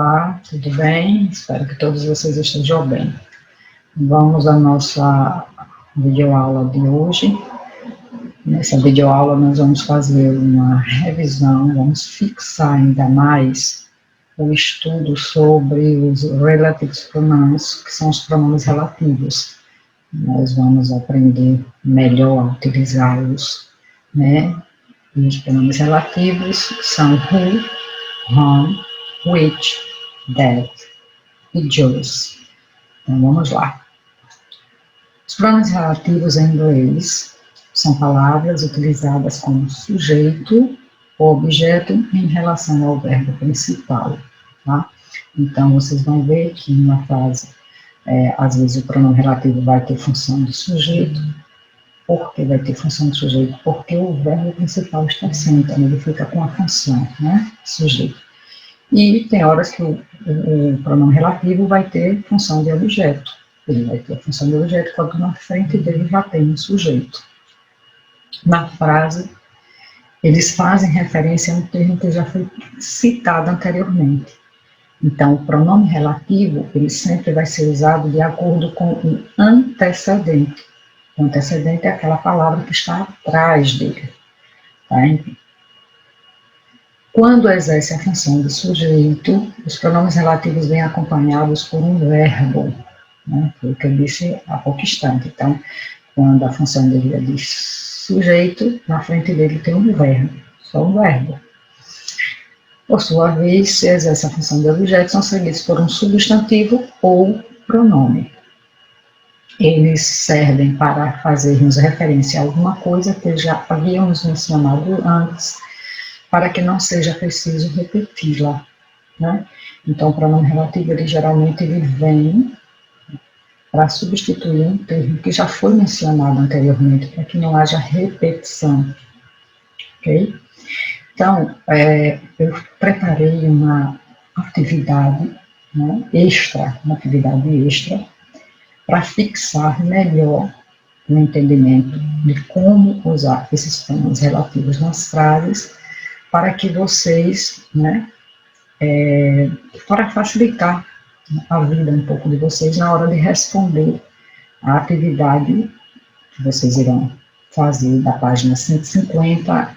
Olá, tudo bem? Espero que todos vocês estejam bem. Vamos à nossa videoaula de hoje. Nessa videoaula nós vamos fazer uma revisão, vamos fixar ainda mais o estudo sobre os relative pronouns, que são os pronomes relativos. Nós vamos aprender melhor a utilizá-los, né? E os pronomes relativos são who, whom, which, that e those. Então, vamos lá. Os pronomes relativos em inglês são palavras utilizadas como sujeito ou objeto em relação ao verbo principal, tá? Então, vocês vão ver que numa frase, às vezes o pronome relativo vai ter função de sujeito. Por que vai ter função de sujeito? Porque o verbo principal está assim, então ele fica com a função, né, sujeito. E tem horas que o pronome relativo vai ter função de objeto. Ele vai ter a função de objeto quando na frente dele já tem um sujeito. Na frase, eles fazem referência a um termo que já foi citado anteriormente. Então, o pronome relativo, ele sempre vai ser usado de acordo com o antecedente. O antecedente é aquela palavra que está atrás dele. Tá? Quando exerce a função de sujeito, os pronomes relativos vêm acompanhados por um verbo, né? Foi o que eu disse há pouco instante. Então, quando a função dele é de sujeito, na frente dele tem um verbo, só um verbo. Por sua vez, se exerce a função de objeto, são seguidos por um substantivo ou pronome. Eles servem para fazermos referência a alguma coisa que já havíamos mencionado antes, para que não seja preciso repeti-la, né? Então, o pronome relativo, geralmente, ele vem para substituir um termo que já foi mencionado anteriormente, para que não haja repetição, ok? Então, eu preparei uma atividade, né, uma atividade extra, para fixar melhor o entendimento de como usar esses pronomes relativos nas frases, para que vocês, né, para facilitar a vida um pouco de vocês na hora de responder a atividade que vocês irão fazer da página 150,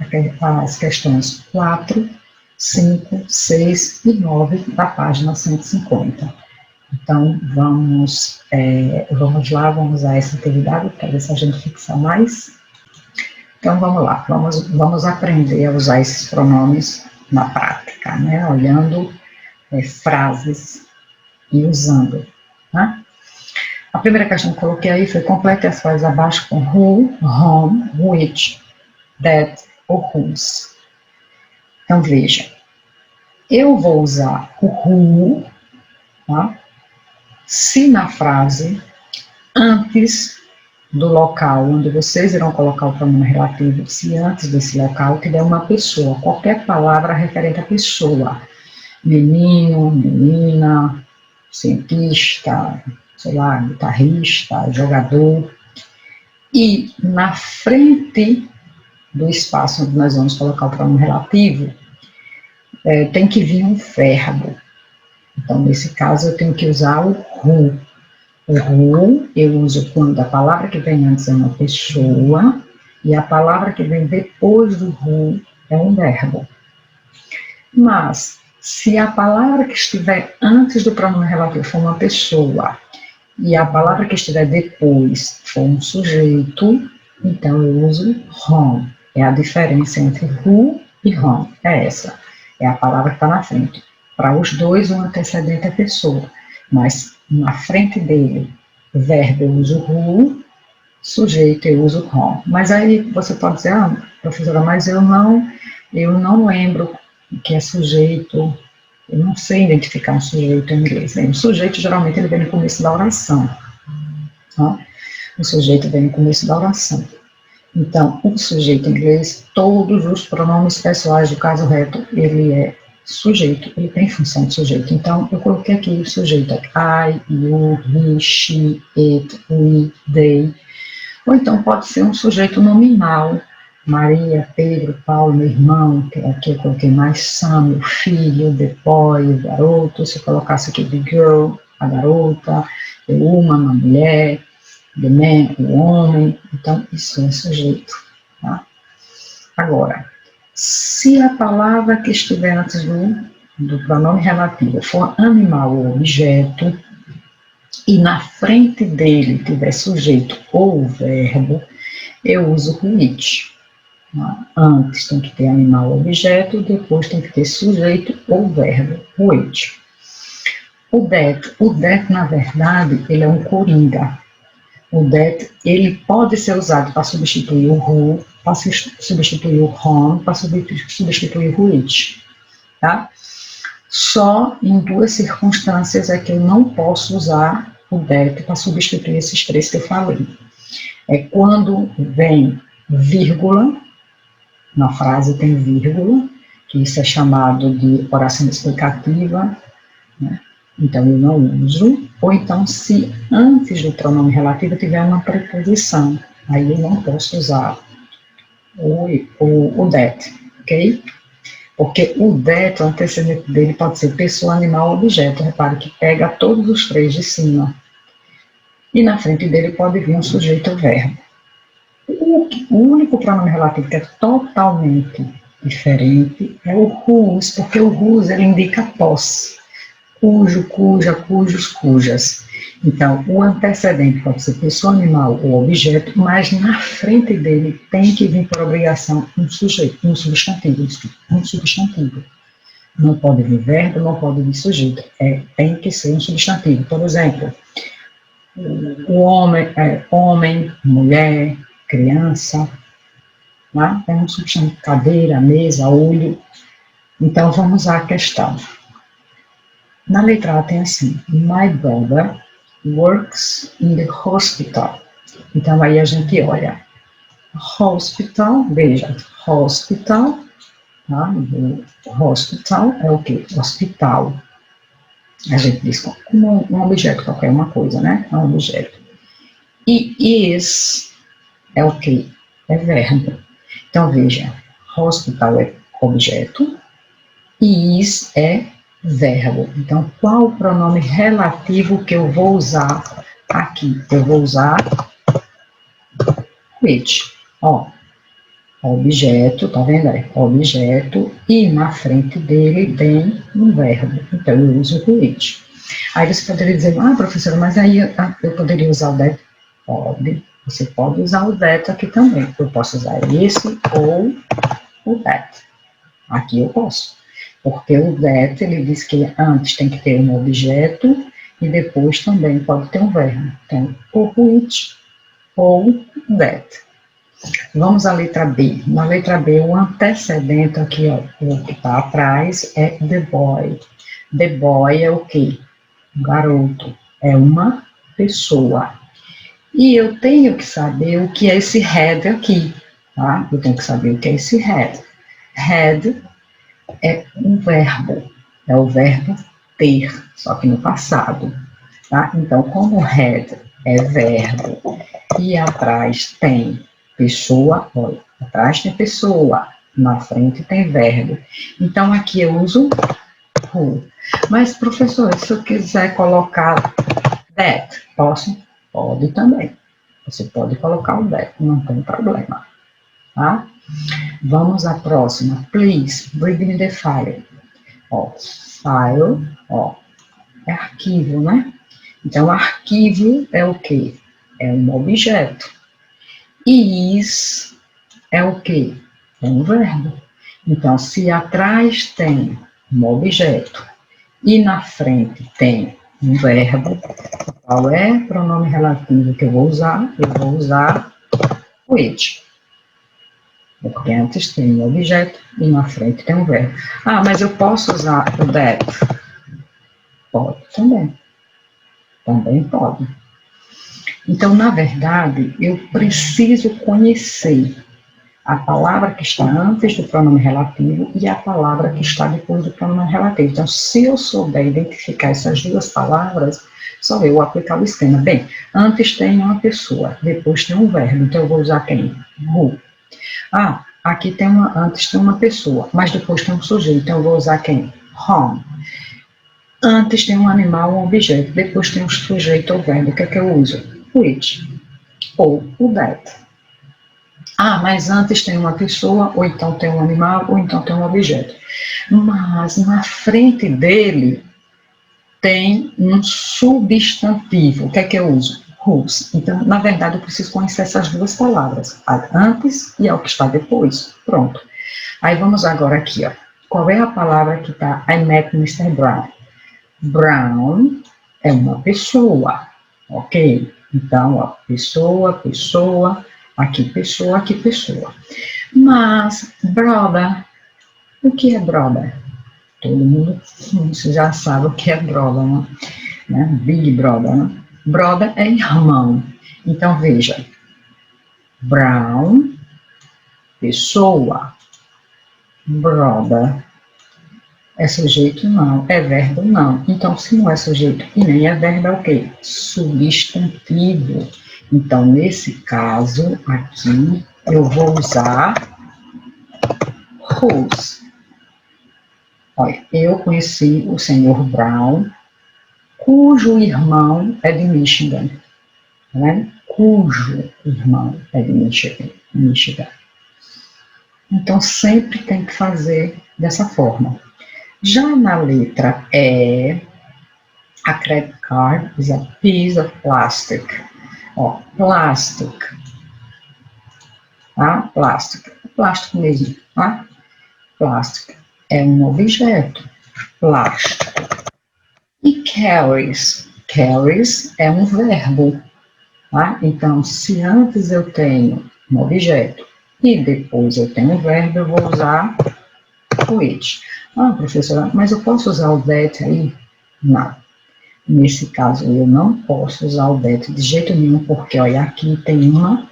as questões 4, 5, 6 e 9 da página 150. Então, vamos lá, vamos usar essa atividade para ver se a gente fixa mais. Então, vamos lá, vamos aprender a usar esses pronomes na prática, né? Olhando frases e usando, né? A primeira questão que eu coloquei aí foi: complete as frases abaixo com who, whom, which, that ou whose. Então, veja, eu vou usar o who, tá? Se na frase, antes do local onde vocês irão colocar o pronome relativo, se antes desse local tiver uma pessoa, qualquer palavra referente à pessoa, menino, menina, cientista, sei lá, guitarrista, jogador, e na frente do espaço onde nós vamos colocar o pronome relativo, tem que vir um verbo. Então, nesse caso, eu tenho que usar o who. O who eu uso quando a palavra que vem antes é uma pessoa e a palavra que vem depois do who é um verbo. Mas, se a palavra que estiver antes do pronome relativo for uma pessoa e a palavra que estiver depois for um sujeito, então eu uso whom. É a diferença entre who e whom. É essa. É a palavra que está na frente. Para os dois, o antecedente é pessoa. Mas na frente dele, verbo eu uso who, sujeito eu uso whom. Mas aí você pode dizer: ah, professora, mas eu não lembro o que é sujeito, eu não sei identificar um sujeito em inglês. Bem, o sujeito geralmente ele vem no começo da oração. Tá? O sujeito vem no começo da oração. Então, o sujeito em inglês, todos os pronomes pessoais do caso reto, ele é sujeito, ele tem função de sujeito. Então, eu coloquei aqui o sujeito: I, you, he, she, it, we, they. Ou então pode ser um sujeito nominal, Maria, Pedro, Paulo, meu irmão, que aqui eu coloquei mais Sam, meu filho, the boy, o garoto, se eu colocasse aqui the girl, a garota, the woman, a mulher, the man, o homem, então isso é sujeito, tá? Agora, se a palavra que estiver antes do pronome relativo for animal ou objeto, e na frente dele tiver sujeito ou verbo, eu uso o which. Antes tem que ter animal ou objeto, depois tem que ter sujeito ou verbo, which. O that, na verdade, ele é um coringa. O that, ele pode ser usado para substituir o who, para substituir o whom, para substituir o which, tá? Só em duas circunstâncias é que eu não posso usar o that para substituir esses três que eu falei. É quando vem vírgula, na frase tem vírgula, que isso é chamado de oração explicativa, né? Então eu não uso, ou então se antes do pronome relativo tiver uma preposição, aí eu não posso usar o that, ok? Porque o that, o antecedente dele pode ser pessoa, animal ou objeto, repare que pega todos os três de cima, e na frente dele pode vir um sujeito ou verbo. O único pronome relativo que é totalmente diferente é o whose, porque o whose ele indica posse. Cujo, cuja, cujos, cujas. Então, o antecedente pode ser pessoa, animal ou objeto, mas na frente dele tem que vir por obrigação um sujeito, um substantivo. Não pode vir verbo, não pode vir sujeito. Tem que ser um substantivo. Por exemplo, o homem, mulher, criança, né? Tem um substantivo, cadeira, mesa, olho. Então, vamos usar a questão. Na letra A tem assim, my brother works in the hospital. Então, aí a gente olha, hospital, veja, hospital, tá? Hospital é o quê? Hospital. A gente diz como um objeto, qualquer uma coisa, né? É um objeto. E is é o quê? É verbo. Então, veja, hospital é objeto, e is é verbo. Então, qual o pronome relativo que eu vou usar aqui? Eu vou usar which. Ó, objeto, tá vendo? É objeto, e na frente dele tem um verbo. Então, eu uso which. Aí você poderia dizer, professora, mas aí eu poderia usar o that? Pode. Você pode usar o that aqui também. Eu posso usar esse ou o that. Aqui eu posso. Porque o that, ele diz que antes tem que ter um objeto e depois também pode ter um verbo. Então, o which ou that. Vamos à letra B. Na letra B, o antecedente aqui, ó, o que está atrás é the boy. The boy é o quê? Garoto. É uma pessoa. E eu tenho que saber o que é esse had aqui, tá? Eu tenho que saber o que é esse had. Had é um verbo, é o verbo ter, só que no passado, tá? Então, como had é verbo e atrás tem pessoa, olha, atrás tem pessoa, na frente tem verbo. Então, aqui eu uso who. Mas, professor, se eu quiser colocar that, posso? Pode também. Você pode colocar o that, não tem problema, tá? Vamos à próxima. Please, bring me the file. Ó, file, ó, é arquivo, né? Então, arquivo é o quê? É um objeto. E is é o quê? É um verbo. Então, se atrás tem um objeto e na frente tem um verbo, qual é o pronome relativo que eu vou usar? Eu vou usar which. Porque antes tem um objeto e na frente tem um verbo. Mas eu posso usar o that? Pode também. Também pode. Então, na verdade, eu preciso conhecer a palavra que está antes do pronome relativo e a palavra que está depois do pronome relativo. Então, se eu souber identificar essas duas palavras, só eu aplicar o esquema. Bem, antes tem uma pessoa, depois tem um verbo, então eu vou usar quem? Who. Ah, aqui tem antes tem uma pessoa, mas depois tem um sujeito, então eu vou usar quem? Home. Antes tem um animal, um objeto, depois tem um sujeito ou verbo. O que é que eu uso? Which ou o that. Ah, mas antes tem uma pessoa, ou então tem um animal, ou então tem um objeto. Mas na frente dele tem um substantivo. O que é que eu uso? Whose. Então, na verdade, eu preciso conhecer essas duas palavras, a antes e a que está depois. Pronto. Aí vamos agora aqui, ó. Qual é a palavra que está I met Mr. Brown? Brown é uma pessoa, ok? Então, ó, pessoa, aqui pessoa, aqui pessoa. Mas, brother, o que é brother? Todo mundo já sabe o que é brother, né? Big brother, né? Brother é irmão. Então, veja, Brown, pessoa, brother, é sujeito? Não. É verbo? Não. Então, se não é sujeito e nem é verbo, é o quê? Substantivo. Então, nesse caso aqui, eu vou usar whose. Olha, eu conheci o senhor Brown, cujo irmão é de Michigan. Né? Cujo irmão é de Michigan. Então, sempre tem que fazer dessa forma. Já na letra E, a credit card is a piece of plastic. Ó, plastic. Tá? Plástico mesmo, tá? Plástico é um objeto, plástico. E carries? Carries é um verbo, tá? Então, se antes eu tenho um objeto e depois eu tenho um verbo, eu vou usar which. Ah, professora, mas eu posso usar o that aí? Não. Nesse caso, eu não posso usar o that de jeito nenhum, porque, olha, aqui tem uma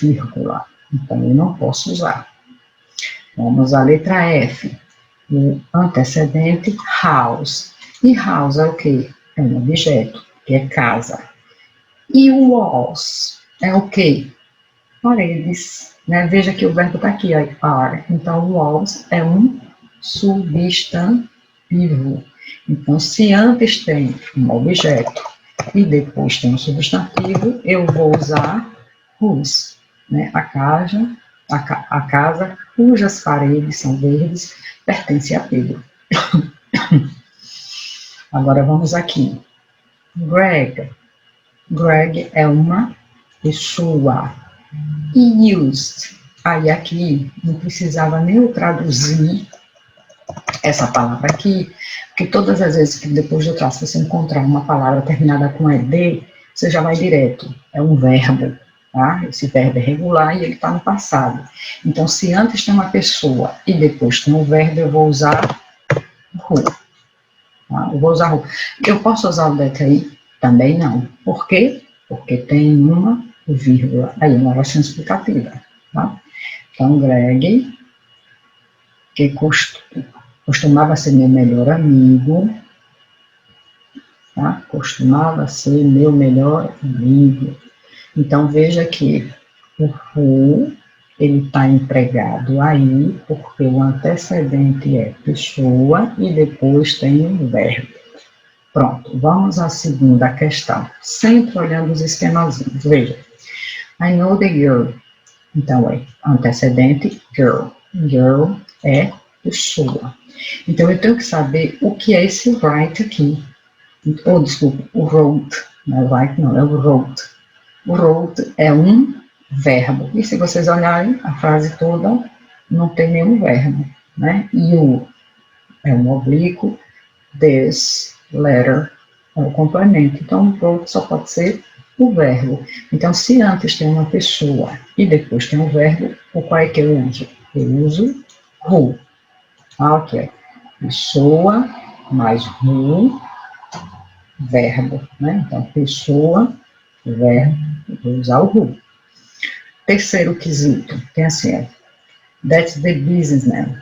vírgula. Então, eu não posso usar. Vamos à letra F. O antecedente, house. E house é o quê? É um objeto, que é casa. E walls é o quê? Paredes. Né? Veja que o verbo está aqui, ó, are. Então, walls é um substantivo. Então, se antes tem um objeto e depois tem um substantivo, eu vou usar whose, né? A casa cujas paredes são verdes pertence a Pedro. Agora vamos aqui. Greg. Greg é uma pessoa. E used. Aí aqui não precisava nem eu traduzir essa palavra aqui, porque todas as vezes que depois do traço você encontrar uma palavra terminada com ED, você já vai direto, é um verbo, tá? Esse verbo é regular e ele está no passado. Então, se antes tem uma pessoa e depois tem um verbo, eu vou usar who. Tá? Eu vou usar who. Eu posso usar o that aí? Também não. Por quê? Porque tem uma vírgula, aí uma oração explicativa, tá? Então, Greg, que costumava ser meu melhor amigo, tá? Costumava ser meu melhor amigo. Então, veja que o who, ele está empregado aí, porque o antecedente é pessoa e depois tem um verbo. Pronto, vamos à segunda questão. Sempre olhando os esquemazinhos. Veja, I know the girl. Então, é antecedente, girl. Girl é pessoa. Então, eu tenho que saber o que é esse write aqui. Ou, desculpa, o wrote. Não é write, não, é o wrote. O wrote é um verbo. E se vocês olharem a frase toda, não tem nenhum verbo, né? You é um oblíquo, this letter é o complemento. Então, o wrote só pode ser o verbo. Então, se antes tem uma pessoa e depois tem um verbo, o qual é que eu uso? Eu uso who. Ah, ok. Pessoa mais who, verbo, né? Então, pessoa, verbo, eu vou usar o who. Terceiro quesito, tem assim, ó, that's the businessman.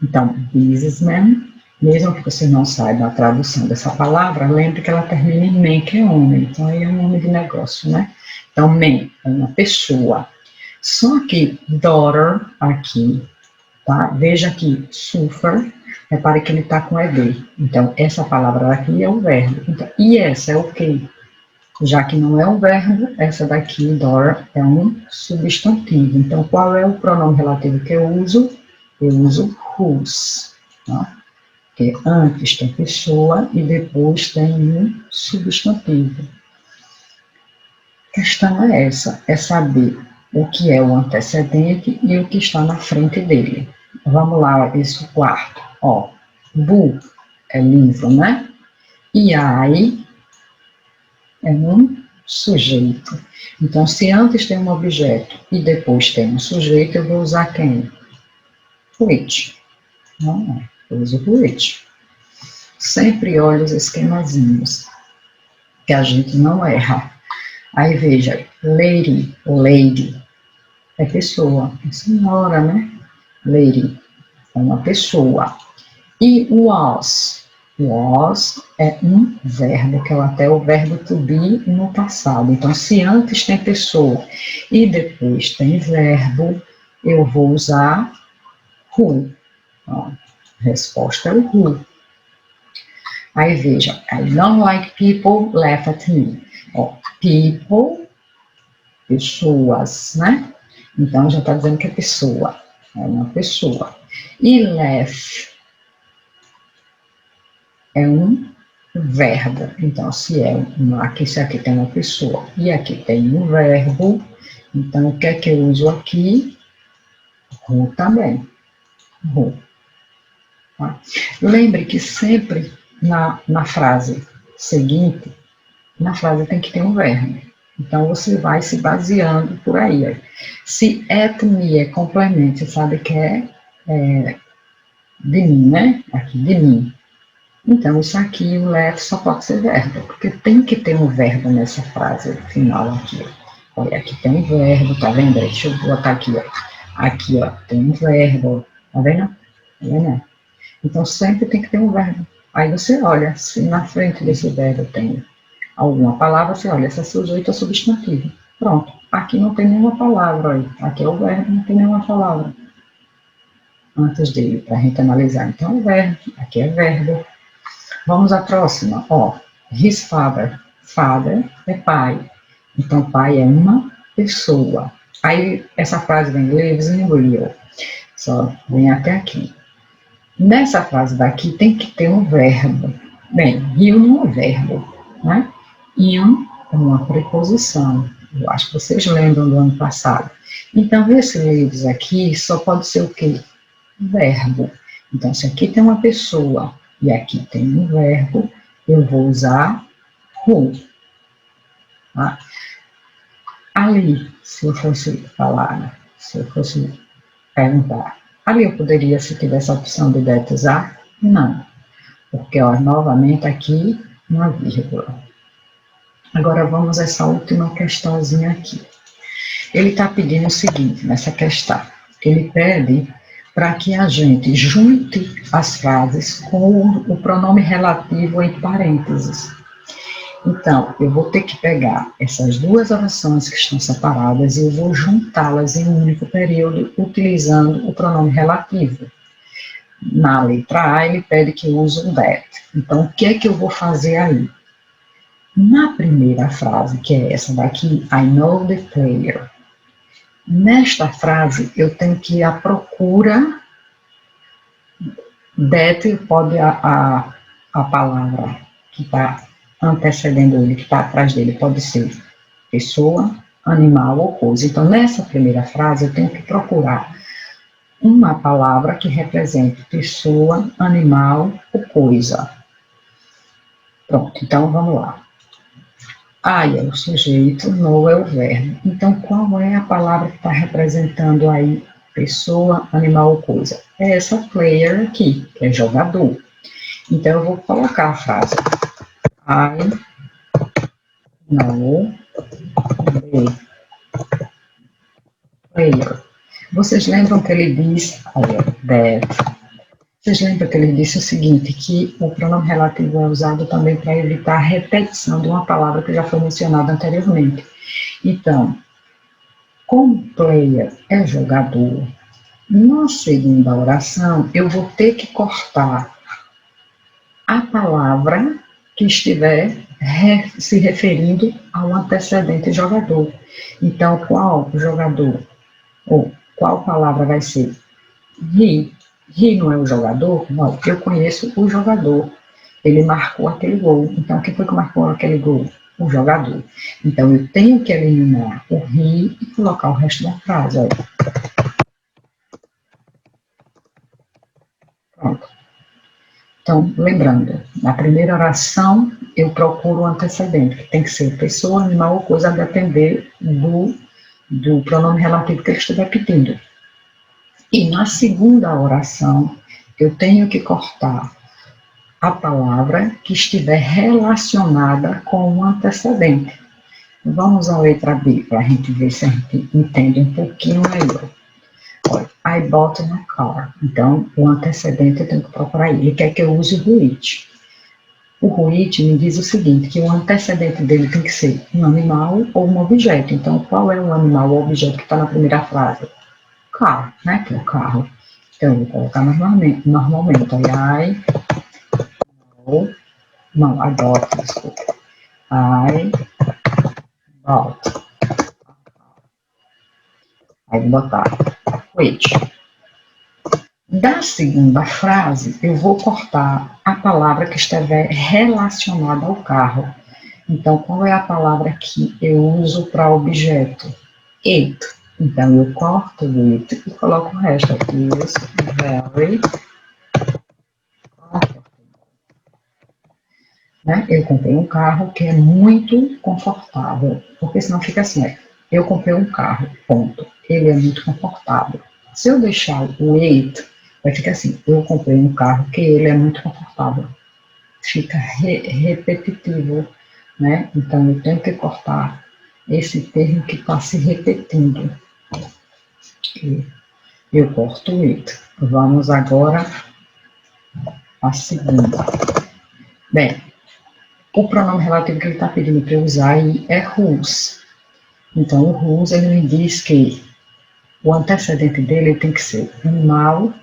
Então, businessman, mesmo que você não saiba a tradução dessa palavra, lembre que ela termina em man, que é homem, então aí é um nome de negócio, né? Então, man é uma pessoa. Só que daughter aqui, tá? Veja que suffer, repare que ele está com ED. Então, essa palavra aqui é o verbo. Então, e essa é o quê? Já que não é um verbo, essa daqui, daughter, é um substantivo. Então, qual é o pronome relativo que eu uso? Eu uso whose, tá? Porque antes tem pessoa e depois tem um substantivo. A questão é essa, é saber o que é o antecedente e o que está na frente dele. Vamos lá, esse quarto. Ó, book é livro, né? E I é um sujeito. Então, se antes tem um objeto e depois tem um sujeito, eu vou usar quem? Which. Não, eu uso which. Sempre olhe os esquemazinhos, que a gente não erra. Aí veja, lady, lady, é pessoa, é senhora, né? Lady, é uma pessoa. E was é um verbo, que é até o verbo to be no passado. Então, se antes tem pessoa e depois tem verbo, eu vou usar who. Ó, resposta é o who. Aí veja, I don't like people laugh at me. Ó, people, pessoas, né? Então, já está dizendo que é pessoa, é uma pessoa. E laugh é um verbo. Então, se se aqui tem uma pessoa e aqui tem um verbo, então o que é que eu uso aqui? Who também. Who. Tá? Lembre que sempre na frase seguinte, na frase tem que ter um verbo. Então, você vai se baseando por aí. Ó. Se at me é complemento, você sabe que é de mim, né? Aqui, de mim. Então, isso aqui, o left só pode ser verbo, porque tem que ter um verbo nessa frase final aqui. Olha, aqui tem um verbo, tá vendo? Deixa eu botar aqui, ó. Aqui, ó, tem um verbo, tá vendo? Tá vendo? Então, sempre tem que ter um verbo. Aí você olha, se na frente desse verbo tem alguma palavra, você olha, se é sujeito ou substantivo. Pronto. Aqui não tem nenhuma palavra, aí. Aqui é o verbo, não tem nenhuma palavra antes dele, para a gente analisar. Então, é o verbo, aqui é verbo. Vamos à próxima, ó, his father, father é pai, então pai é uma pessoa. Aí essa frase vem, lives in Rio, só vem até aqui. Nessa frase daqui tem que ter um verbo. Bem, Rio não é verbo, né? In é uma preposição, eu acho que vocês lembram do ano passado. Então, esse lives aqui só pode ser o quê? Verbo. Então, se aqui tem uma pessoa e aqui tem um verbo, eu vou usar who. Tá? Ali, se eu fosse falar, se eu fosse perguntar, ali eu poderia, se tivesse a opção de that, usar? Não. Porque, ó, novamente aqui, uma vírgula. Agora, vamos a essa última questãozinha aqui. Ele está pedindo o seguinte, nessa questão. Ele pede para que a gente junte as frases com o pronome relativo em parênteses. Então, eu vou ter que pegar essas duas orações que estão separadas e eu vou juntá-las em um único período utilizando o pronome relativo. Na letra A, ele pede que eu use um that. Então, o que é que eu vou fazer aí? Na primeira frase, que é essa daqui, I know the player. Nesta frase, eu tenho que ir à procura. That pode a palavra que está antecedendo ele, que está atrás dele, pode ser pessoa, animal ou coisa. Então, nessa primeira frase, eu tenho que procurar uma palavra que represente pessoa, animal ou coisa. Pronto, então vamos lá. I é o sujeito, know é o verbo. Então, qual é a palavra que está representando aí pessoa, animal ou coisa? É essa player aqui, que é jogador. Então, eu vou colocar a frase. I know the player. Vocês lembram que ele diz, olha, that. Vocês lembram que ele disse o seguinte, que o pronome relativo é usado também para evitar a repetição de uma palavra que já foi mencionada anteriormente. Então, Como player é jogador, na segunda oração eu vou ter que cortar a palavra que estiver se referindo ao antecedente jogador. Então, qual jogador, ou qual palavra vai ser? He. He não é o jogador? Não, eu conheço o jogador. Ele marcou aquele gol. Então, quem foi que marcou aquele gol? O jogador. Então, eu tenho que eliminar o he e colocar o resto da frase. Olha. Pronto. Então, lembrando, na primeira oração, eu procuro o antecedente, que tem que ser pessoa, animal ou coisa, a depender do pronome relativo que ele estiver pedindo. E na segunda oração, eu tenho que cortar a palavra que estiver relacionada com o antecedente. Vamos à letra B, para a gente ver se a gente entende um pouquinho melhor. Olha, I bought a car. Então, o antecedente eu tenho que procurar ele. Ele quer que eu use o it. O it me diz o seguinte, que o antecedente dele tem que ser um animal ou um objeto. Então, qual é o animal ou objeto que está na primeira frase? Car, né? Que é o carro. Então, eu vou colocar normalmente. Olha, I bought, desculpa. I bought. Aí vou botar which. Da segunda frase, eu vou cortar a palavra que estiver relacionada ao carro. Então, qual é a palavra que eu uso para objeto? It. Então, eu corto o it e coloco o resto. Is very comfortable. Né? Eu comprei um carro que é muito confortável, porque senão fica assim, eu comprei um carro, ponto. Ele é muito confortável. Se eu deixar o it, vai ficar assim, eu comprei um carro que ele é muito confortável. Fica repetitivo, né? Então, eu tenho que cortar esse termo que está se repetindo. Eu corto o it. Vamos agora à segunda. Bem, o pronome relativo que ele está pedindo para eu usar aí é whose. Então, o whose, ele me diz que o antecedente dele tem que ser animal,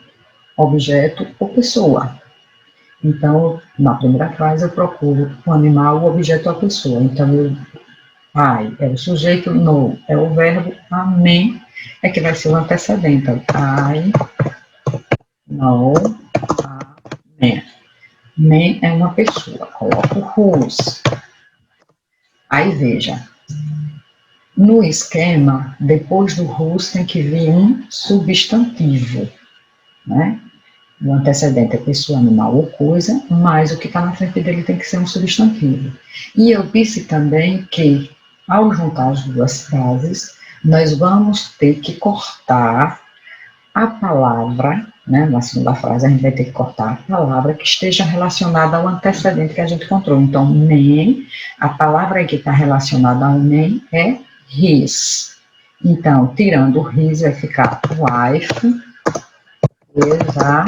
objeto ou pessoa. Então, na primeira frase, eu procuro o animal, o objeto ou a pessoa. Então, I é o sujeito, no é o verbo, a man é que vai ser o antecedente. I know a man. Man é uma pessoa. Coloco whose. Aí, veja. No esquema, depois do whose tem que vir um substantivo, né? O antecedente é pessoa, animal ou coisa, mas o que está na frente dele tem que ser um substantivo. E eu disse também que, ao juntar as duas frases, nós vamos ter que cortar a palavra, né? Na segunda frase a gente vai ter que cortar a palavra que esteja relacionada ao antecedente que a gente encontrou. Então, man, a palavra aí que está relacionada ao man é his. Então, tirando o his, vai ficar wife is a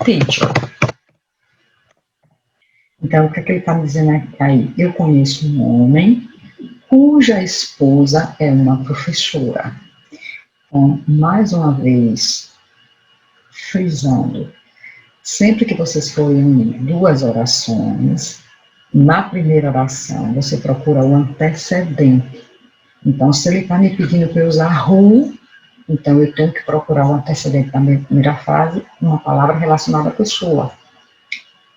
teacher. Então, o que ele está me dizendo aí? Eu conheço um homem cuja esposa é uma professora. Então, mais uma vez, frisando, sempre que vocês forem unir duas orações, na primeira oração você procura o antecedente. Então, se ele está me pedindo para eu usar who, então eu tenho que procurar o antecedente da minha primeira frase, uma palavra relacionada à pessoa.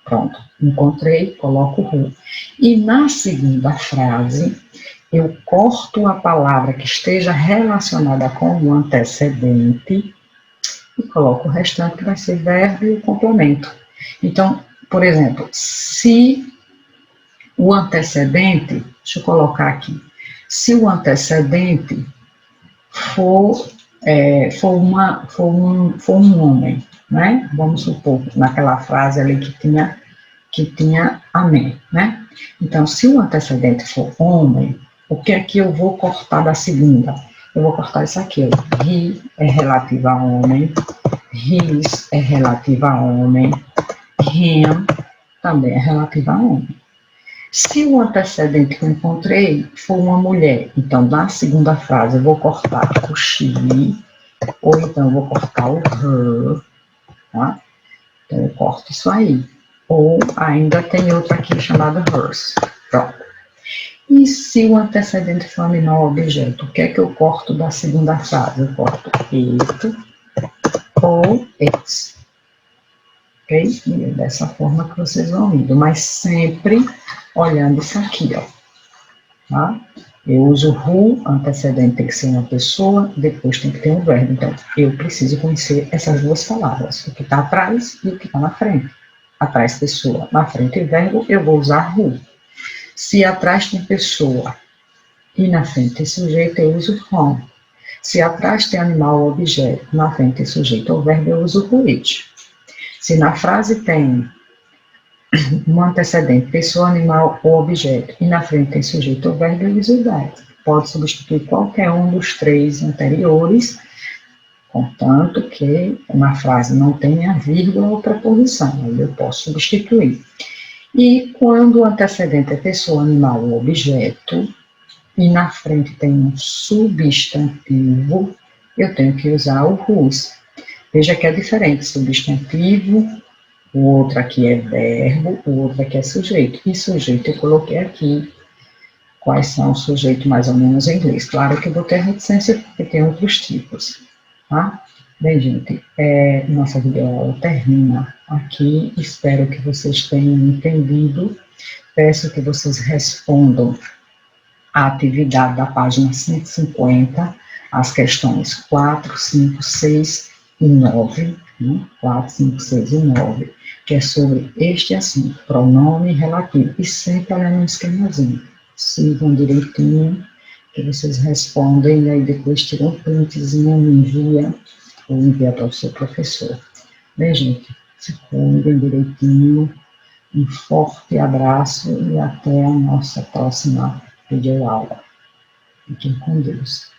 Pronto, encontrei, coloco who. E na segunda frase, eu corto a palavra que esteja relacionada com o antecedente e coloco o restante, que vai ser verbo e o complemento. Então, por exemplo, se o antecedente, deixa eu colocar aqui, se o antecedente for um homem, né? Vamos supor, naquela frase ali que tinha amém, né? Então, se o antecedente for homem, o que é que eu vou cortar da segunda? Eu vou cortar isso aqui, ó. He é relativo a homem, his é relativo a homem, him também é relativo a homem. Se o antecedente que eu encontrei for uma mulher, então na segunda frase eu vou cortar o she, ou então eu vou cortar o her, tá? Então eu corto isso aí. Ou ainda tem outra aqui chamada hers. Pronto. E se o antecedente for animal ou objeto, o que é que eu corto da segunda frase? Eu corto it ou its. Ok? E é dessa forma que vocês vão indo, mas sempre olhando isso aqui, ó. Tá? Eu uso who, antecedente tem que ser uma pessoa, depois tem que ter um verbo. Então, eu preciso conhecer essas duas palavras, o que está atrás e o que está na frente. Atrás, pessoa, na frente, verbo, eu vou usar who. Se atrás tem pessoa e na frente tem sujeito, eu uso from. Se atrás tem animal ou objeto, na frente tem sujeito ou verbo, eu uso who it. Se na frase tem um antecedente, pessoa, animal ou objeto, e na frente tem sujeito ou verbo, eu uso that. Pode substituir qualquer um dos três anteriores, contanto que na frase não tenha vírgula ou preposição, aí eu posso substituir. E quando o antecedente é pessoa, animal ou objeto, e na frente tem um substantivo, eu tenho que usar o whose. Veja que é diferente, substantivo, o outro aqui é verbo, o outro aqui é sujeito. E sujeito eu coloquei aqui quais são os sujeitos mais ou menos em inglês. Claro que eu botei a reticência porque tem outros tipos, tá? Bem, gente, nossa videoaula termina aqui. Espero que vocês tenham entendido. Peço que vocês respondam a atividade da página 150, as questões 4, 5, 6 e 9, né? 4, 5, 6 e 9, que é sobre este assunto, pronome relativo, e sempre olhando um esquemazinho. Sigam direitinho, que vocês respondem, e aí depois tiram um printzinho, envia, ou envia para o seu professor. Bem, gente, se cuidem direitinho, um forte abraço e até a nossa próxima videoaula. Fiquem com Deus.